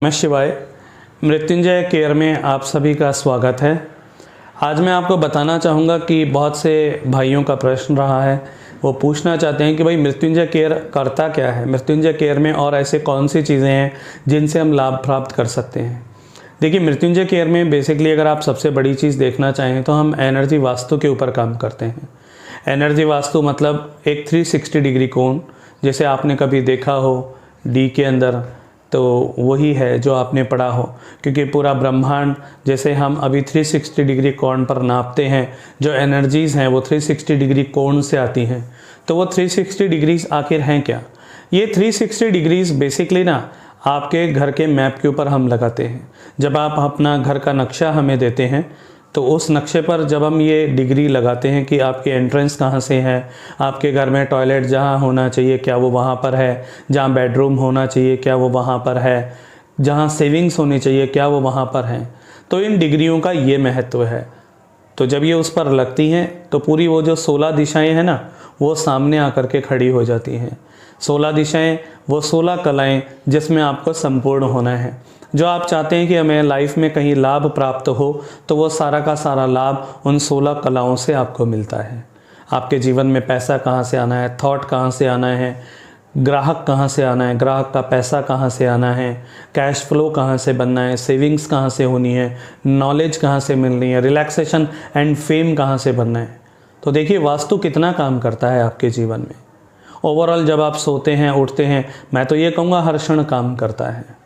नमः शिवाय। मृत्युंजय केयर में आप सभी का स्वागत है। आज मैं आपको बताना चाहूँगा कि बहुत से भाइयों का प्रश्न रहा है, वो पूछना चाहते हैं कि भाई मृत्युंजय केयर करता क्या है, मृत्युंजय केयर में और ऐसे कौन सी चीज़ें हैं जिनसे हम लाभ प्राप्त कर सकते हैं। देखिए, मृत्युंजय केयर में बेसिकली अगर आप सबसे बड़ी चीज़ देखना चाहें तो हम एनर्जी वास्तु के ऊपर काम करते हैं। एनर्जी वास्तु मतलब एक 360 डिग्री कोण, जैसे आपने कभी देखा हो डी के अंदर, तो वही है जो आपने पढ़ा हो, क्योंकि पूरा ब्रह्मांड जैसे हम अभी 360 डिग्री कोण पर नापते हैं, जो एनर्जीज़ हैं वो 360 डिग्री कोण से आती हैं। तो वो 360 डिग्रीज आखिर हैं क्या? ये 360 डिग्रीज बेसिकली ना आपके घर के मैप के ऊपर हम लगाते हैं। जब आप अपना घर का नक्शा हमें देते हैं तो उस नक्शे पर जब हम ये डिग्री लगाते हैं कि आपकी एंट्रेंस कहाँ से है, आपके घर में टॉयलेट जहाँ होना चाहिए क्या वो वहाँ पर है, जहाँ बेडरूम होना चाहिए क्या वो वहाँ पर है, जहाँ सेविंग्स होनी चाहिए क्या वो वहाँ पर है, तो इन डिग्रियों का ये महत्व है। तो जब ये उस पर लगती हैं तो पूरी वो जो 16 दिशाएँ हैं ना, वो सामने आकर के खड़ी हो जाती हैं। 16 दिशाएँ, वो 16 कलाएँ जिसमें आपको संपूर्ण होना है। जो आप चाहते हैं कि हमें लाइफ में कहीं लाभ प्राप्त हो, तो वो सारा का सारा लाभ उन 16 कलाओं से आपको मिलता है। आपके जीवन में पैसा कहाँ से आना है, थॉट कहाँ से आना है, ग्राहक कहाँ से आना है, ग्राहक का पैसा कहाँ से आना है, कैश फ्लो कहाँ से बनना है, सेविंग्स कहाँ से होनी है, नॉलेज कहाँ से मिलनी है, रिलैक्सेशन एंड फेम कहाँ से बनना है। तो देखिए, वास्तु कितना काम करता है आपके जीवन में। ओवरऑल जब आप सोते हैं उठते हैं, मैं तो ये कहूँगा हर क्षण काम करता है,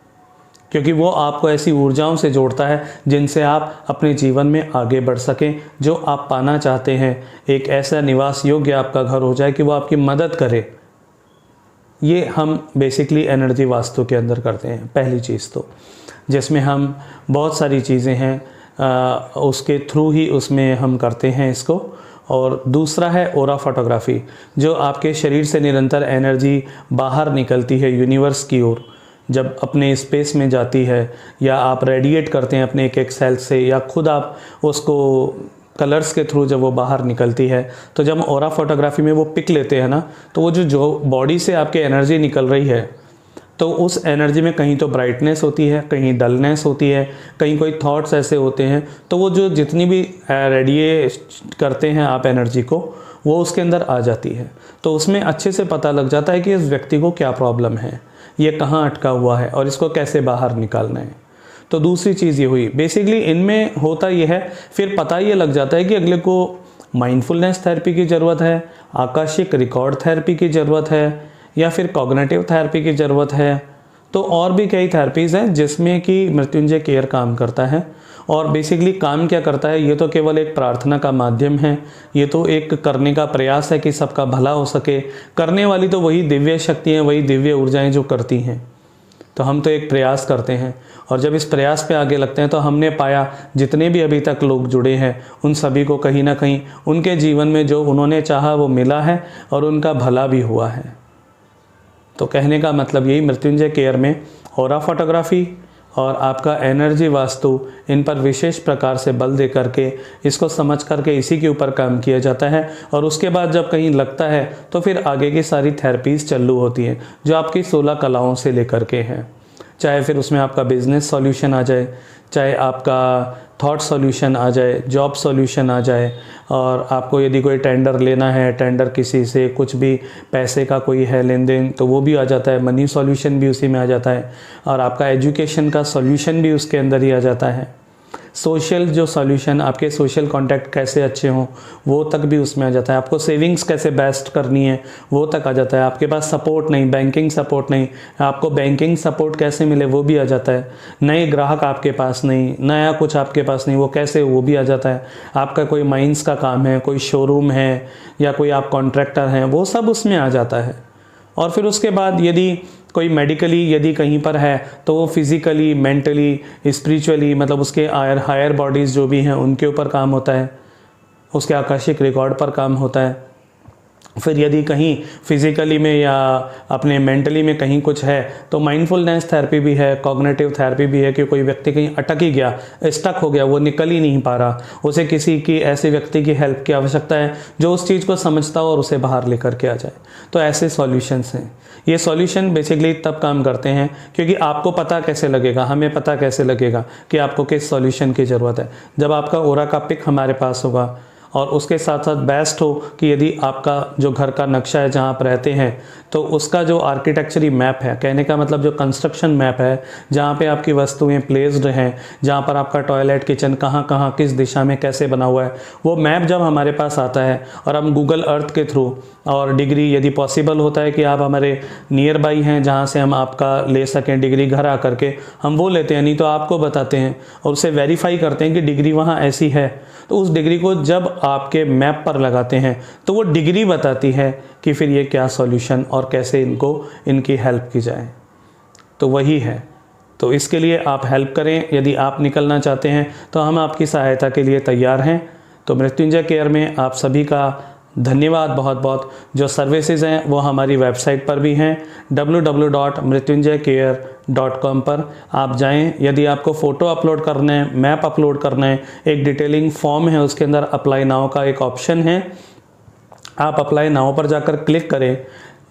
क्योंकि वो आपको ऐसी ऊर्जाओं से जोड़ता है जिनसे आप अपने जीवन में आगे बढ़ सकें। जो आप पाना चाहते हैं, एक ऐसा निवास योग्य आपका घर हो जाए कि वो आपकी मदद करे। ये हम बेसिकली एनर्जी वास्तु के अंदर करते हैं। पहली चीज़ तो जिसमें हम बहुत सारी चीज़ें हैं उसके थ्रू ही उसमें हम करते हैं इसको। और दूसरा है ओरा फोटोग्राफी, जो आपके शरीर से निरंतर एनर्जी बाहर निकलती है यूनिवर्स की ओर, जब अपने स्पेस में जाती है, या आप रेडिएट करते हैं अपने एक सेल से, या खुद आप उसको कलर्स के थ्रू जब वो बाहर निकलती है, तो जब हम ओरा फोटोग्राफी में वो पिक लेते हैं ना, तो वो जो बॉडी से आपकी एनर्जी निकल रही है, तो उस एनर्जी में कहीं तो ब्राइटनेस होती है, कहीं डलनेस होती है, कहीं कोई थॉट्स ऐसे होते हैं, तो वो जो जितनी भी रेडिएट करते हैं आप एनर्जी को, वो उसके अंदर आ जाती है। तो उसमें अच्छे से पता लग जाता है कि इस व्यक्ति को क्या प्रॉब्लम है, ये कहाँ अटका हुआ है और इसको कैसे बाहर निकालना है। तो दूसरी चीज़ ये हुई, बेसिकली इनमें होता ये है, फिर पता ये लग जाता है कि अगले को माइंडफुलनेस थेरेपी की ज़रूरत है, आकाशिक रिकॉर्ड थेरेपी की ज़रूरत है, या फिर कॉग्निटिव थेरेपी की ज़रूरत है। तो और भी कई थेरेपीज़ हैं जिसमें कि मृत्युंजय केयर काम करता है। और बेसिकली काम क्या करता है, ये तो केवल एक प्रार्थना का माध्यम है, ये तो एक करने का प्रयास है कि सबका भला हो सके। करने वाली तो वही दिव्य शक्तियाँ, वही दिव्य ऊर्जाएं जो करती हैं। तो हम तो एक प्रयास करते हैं, और जब इस प्रयास पे आगे लगते हैं तो हमने पाया जितने भी अभी तक लोग जुड़े हैं उन सभी को कहीं ना कहीं उनके जीवन में जो उन्होंने चाहा वो मिला है और उनका भला भी हुआ है। तो कहने का मतलब यही, मृत्युंजय केयर में ओरा फोटोग्राफी और आपका एनर्जी वास्तु, इन पर विशेष प्रकार से बल दे करके इसको समझ करके इसी के ऊपर काम किया जाता है। और उसके बाद जब कहीं लगता है तो फिर आगे की सारी थेरेपीज़ चालू होती हैं, जो आपकी 16 कलाओं से लेकर के हैं। चाहे फिर उसमें आपका बिजनेस सॉल्यूशन आ जाए, चाहे आपका थॉट सॉल्यूशन आ जाए, जॉब सॉल्यूशन आ जाए, और आपको यदि कोई टेंडर लेना है, टेंडर किसी से कुछ भी पैसे का कोई है लेन देन, तो वो भी आ जाता है। मनी सॉल्यूशन भी उसी में आ जाता है, और आपका एजुकेशन का सॉल्यूशन भी उसके अंदर ही आ जाता है। सोशल जो सॉल्यूशन, आपके सोशल कॉन्टैक्ट कैसे अच्छे हों, वो तक भी उसमें आ जाता है। आपको सेविंग्स कैसे बेस्ट करनी है, वो तक आ जाता है। आपके पास सपोर्ट नहीं, बैंकिंग सपोर्ट नहीं, आपको बैंकिंग सपोर्ट कैसे मिले, वो भी आ जाता है। नए ग्राहक आपके पास नहीं, नया कुछ आपके पास नहीं, वो कैसे, वो भी आ जाता है। आपका कोई माइंस का काम है, कोई शोरूम है, या कोई आप कॉन्ट्रैक्टर हैं, वो सब उसमें आ जाता है। और फिर उसके बाद यदि कोई मेडिकली यदि कहीं पर है, तो वो फिज़िकली, मेंटली, स्पिरिचुअली, मतलब उसके हायर बॉडीज़ जो भी हैं उनके ऊपर काम होता है, उसके आकाशिक रिकॉर्ड पर काम होता है। फिर यदि कहीं फिज़िकली में या अपने मेंटली में कहीं कुछ है तो माइंडफुलनेस थेरेपी भी है, कॉग्निटिव थेरेपी भी है कि कोई व्यक्ति कहीं अटक ही गया, स्टक हो गया, वो निकल ही नहीं पा रहा, उसे किसी की ऐसे व्यक्ति की हेल्प की आवश्यकता है जो उस चीज़ को समझता हो और उसे बाहर लेकर के आ जाए। तो ऐसे सॉल्यूशंस हैं। ये सॉल्यूशन बेसिकली तब काम करते हैं क्योंकि आपको पता कैसे लगेगा, हमें पता कैसे लगेगा कि आपको किस सॉल्यूशन की ज़रूरत है। जब आपका ओरा का पिक हमारे पास होगा और उसके साथ साथ बेस्ट हो कि यदि आपका जो घर का नक्शा है जहाँ आप रहते हैं तो उसका जो आर्किटेक्चरी मैप है, कहने का मतलब जो कंस्ट्रक्शन मैप है, जहाँ पे आपकी वस्तुएं प्लेस्ड हैं, जहाँ पर आपका टॉयलेट किचन कहाँ कहाँ किस दिशा में कैसे बना हुआ है, वो मैप जब हमारे पास आता है और हम गूगल अर्थ के थ्रू और डिग्री यदि पॉसिबल होता है कि आप हमारे नियर बाई हैं जहाँ से हम आपका ले सकें डिग्री घर आ करके, हम वो लेते हैं, नहीं तो आपको बताते हैं और उसे वेरीफाई करते हैं कि डिग्री वहाँ ऐसी है। तो उस डिग्री को जब आपके मैप पर लगाते हैं तो वो डिग्री बताती है कि फिर ये क्या सॉल्यूशन और कैसे इनकी हेल्प की जाए। तो वही है। तो इसके लिए आप हेल्प करें। यदि आप निकलना चाहते हैं तो हम आपकी सहायता के लिए तैयार हैं। तो मृत्युंजय केयर में आप सभी का धन्यवाद बहुत बहुत। जो सर्विसेज हैं वो हमारी वेबसाइट पर भी हैं, www.mrityunjaycare.com पर आप जाएं। यदि आपको फ़ोटो अपलोड करना है, मैप अपलोड करना है, एक डिटेलिंग फॉर्म है, उसके अंदर अप्लाई नाउ का एक ऑप्शन है, आप अप्लाई नाउ पर जाकर क्लिक करें।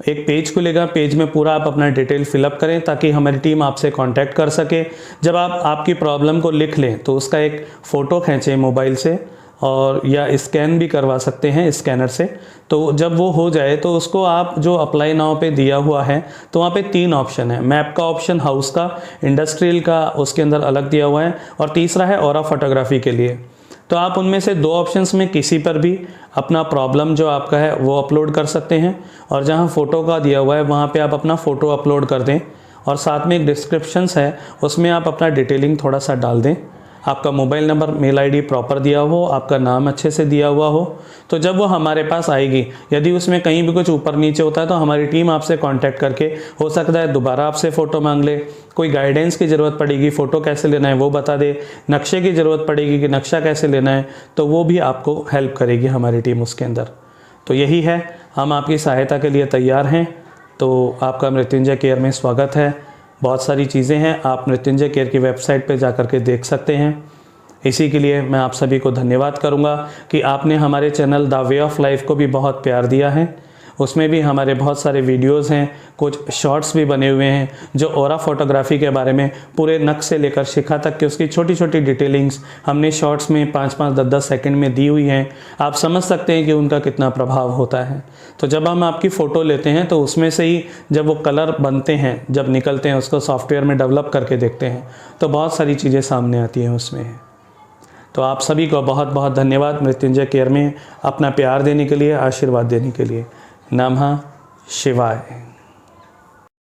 एक पेज खुलेगा, पेज में पूरा आप अपना डिटेल फिलअप करें ताकि हमारी टीम आपसे कांटेक्ट कर सके। जब आप आपकी प्रॉब्लम को लिख लें तो उसका एक फ़ोटो खींचें मोबाइल से और या स्कैन भी करवा सकते हैं स्कैनर से। तो जब वो हो जाए तो उसको आप जो अप्लाई नाउ पे दिया हुआ है तो वहाँ पे 3 ऑप्शन है, मैप का ऑप्शन, हाउस का, इंडस्ट्रियल का उसके अंदर अलग दिया हुआ है और तीसरा है ऑरा फोटोग्राफी के लिए। तो आप उनमें से 2 ऑप्शंस में किसी पर भी अपना प्रॉब्लम जो आपका है वो अपलोड कर सकते हैं और जहाँ फ़ोटो का दिया हुआ है वहाँ पे आप अपना फ़ोटो अपलोड कर दें और साथ में एक डिस्क्रिप्शंस है उसमें आप अपना डिटेलिंग थोड़ा सा डाल दें। आपका mobile number, mail ID proper दिया हो, आपका नाम अच्छे से दिया हुआ हो। तो जब वो हमारे पास आएगी, यदि उसमें कहीं भी कुछ ऊपर नीचे होता है तो हमारी टीम आपसे कांटेक्ट करके हो सकता है दोबारा आपसे फ़ोटो मांग ले, कोई गाइडेंस की ज़रूरत पड़ेगी, फ़ोटो कैसे लेना है वो बता दे, नक्शे की ज़रूरत पड़ेगी कि नक्शा कैसे लेना है, तो वो भी आपको हेल्प करेगी हमारी टीम उसके अंदर। तो यही है, हम आपकी सहायता के लिए तैयार हैं। तो आपका मृत्युंजय केयर में स्वागत है। बहुत सारी चीज़ें हैं, आप मृत्युंजय केयर की वेबसाइट पे जा कर के देख सकते हैं। इसी के लिए मैं आप सभी को धन्यवाद करूंगा कि आपने हमारे channel the way of life को भी बहुत प्यार दिया है। उसमें भी हमारे बहुत सारे वीडियोस हैं, कुछ शॉर्ट्स भी बने हुए हैं जो ऑरा फोटोग्राफी के बारे में पूरे नक्श से लेकर शिखा तक की उसकी छोटी छोटी डिटेलिंग्स हमने शॉर्ट्स में 5-5, 10-10 सेकंड में दी हुई हैं। आप समझ सकते हैं कि उनका कितना प्रभाव होता है। तो जब हम आपकी फ़ोटो लेते हैं तो उसमें से ही जब वो कलर बनते हैं, जब निकलते हैं, उसको सॉफ्टवेयर में डेवलप करके देखते हैं तो बहुत सारी चीज़ें सामने आती हैं उसमें। तो आप सभी को बहुत बहुत धन्यवाद मृत्युंजय केयर में अपना प्यार देने के लिए, आशीर्वाद देने के लिए। नमः शिवाय।